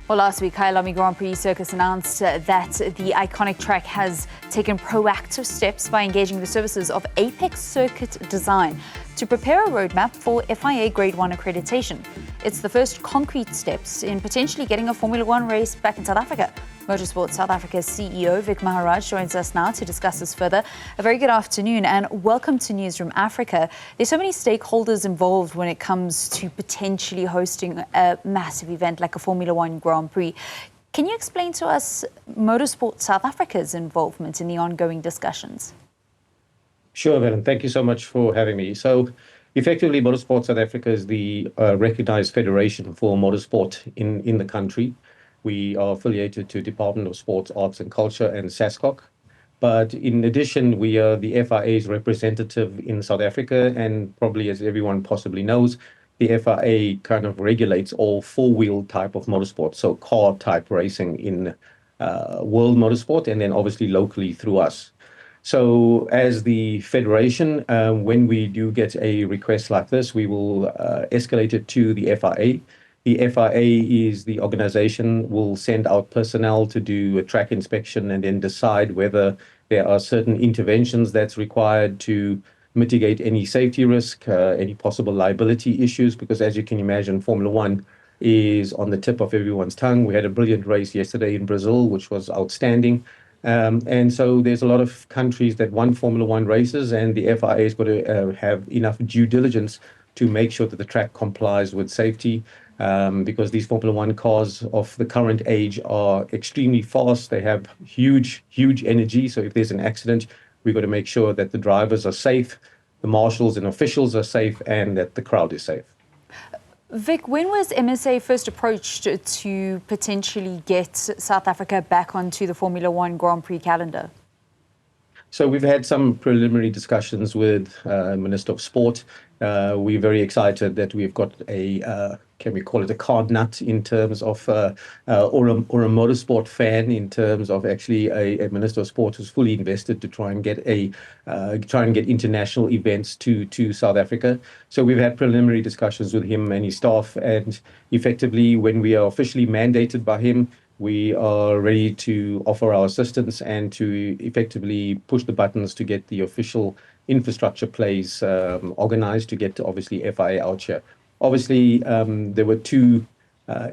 Well, last week, Kyalami Grand Prix Circuit announced that the iconic track has taken proactive steps by engaging the services of Apex Circuit Design to prepare a roadmap for FIA Grade 1 accreditation. It's the first concrete steps in potentially getting a Formula One race back in South Africa. Motorsport South Africa's CEO, Maharaj, joins us now to discuss this further. A very good afternoon and welcome to Newzroom Afrika. There's so many stakeholders involved when it comes to potentially hosting a massive event like a Formula One Grand Prix. Can you explain to us Motorsport South Africa's involvement in the ongoing discussions? Sure, Velen. Thank you so much for having me. So, effectively, Motorsport South Africa is the recognized federation for motorsport in the country. We are affiliated to Department of Sports, Arts and Culture and SASCOC. But in addition, we are the FIA's representative in South Africa, and probably as everyone possibly knows, the FIA kind of regulates all four-wheel type of motorsport, so car type racing in world motorsport, and then obviously locally through us. So as the federation, when we do get a request like this, we will escalate it to the FIA. The FIA is the organization will send out personnel to do a track inspection and then decide whether there are certain interventions that's required to mitigate any safety risk, any possible liability issues, because as you can imagine, Formula One is on the tip of everyone's tongue. We had a brilliant race yesterday in Brazil, which was outstanding. And so there's a lot of countries that won Formula One races, and the FIA has got to have enough due diligence to make sure that the track complies with safety, because these Formula One cars of the current age are extremely fast. They have huge energy. So if there's an accident, we've got to make sure that the drivers are safe, the marshals and officials are safe, and that the crowd is safe. Vic, when was MSA first approached to potentially get South Africa back onto the Formula One Grand Prix calendar? So we've had some preliminary discussions with Minister of Sport. We're very excited that we've got a, can we call it a card nut in terms of, or a motorsport fan in terms of actually a Minister of Sport who's fully invested to try and get international events to South Africa. So we've had preliminary discussions with him and his staff, and effectively when we are officially mandated by him, we are ready to offer our assistance and to effectively push the buttons to get the official infrastructure plays organized to get to obviously FIA out here. Obviously, there were two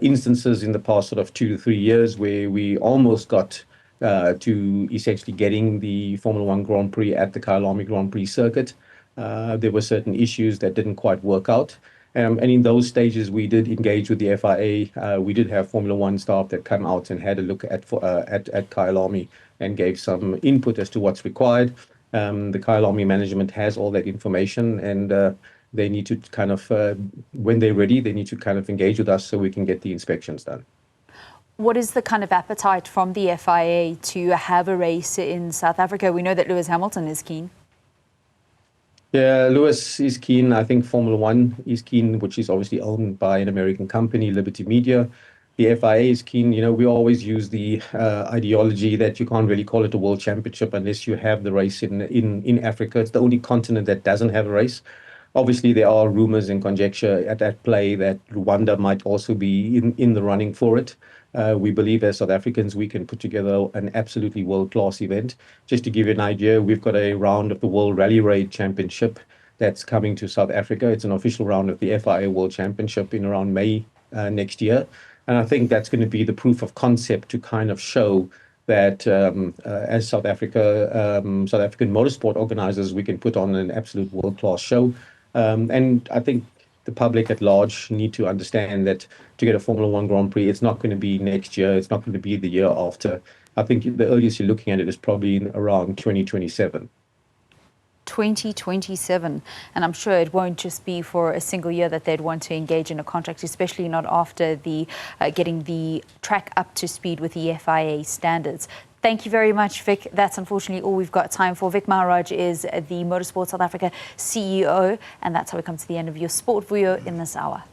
instances in the past sort of 2 to 3 years where we almost got to essentially getting the Formula One Grand Prix at the Kyalami Grand Prix Circuit. There were certain issues that didn't quite work out. And in those stages, we did engage with the FIA. We did have Formula One staff that came out and had a look at Kyalami and gave some input as to what's required. The Kyalami management has all that information, and they need to kind of, when they're ready, they need to kind of engage with us so we can get the inspections done. What is the kind of appetite from the FIA to have a race in South Africa? We know that Lewis Hamilton is keen. Yeah, Lewis is keen. I think Formula One is keen, which is obviously owned by an American company, Liberty Media. The FIA is keen. You know, we always use the ideology that you can't really call it a world championship unless you have the race in Africa. It's the only continent that doesn't have a race. Obviously, there are rumors and conjecture at play that Rwanda might also be in the running for it. We believe as South Africans, we can put together an absolutely world-class event. Just to give you an idea, we've got a round of the World Rally Raid Championship that's coming to South Africa. It's an official round of the FIA World Championship in around May next year. And I think that's going to be the proof of concept to kind of show that as South African motorsport organizers, we can put on an absolute world-class show. And I think the public at large need to understand that to get a Formula One Grand Prix, it's not going to be next year. It's not going to be the year after. I think the earliest you're looking at it is probably in around 2027. 2027, and I'm sure it won't just be for a single year that they'd want to engage in a contract, especially not after the getting the track up to speed with the FIA standards. Thank you very much, Vic. That's unfortunately all we've got time for. Maharaj is the Motorsport South Africa CEO, and that's how we come to the end of your Sport Vuyo in this hour.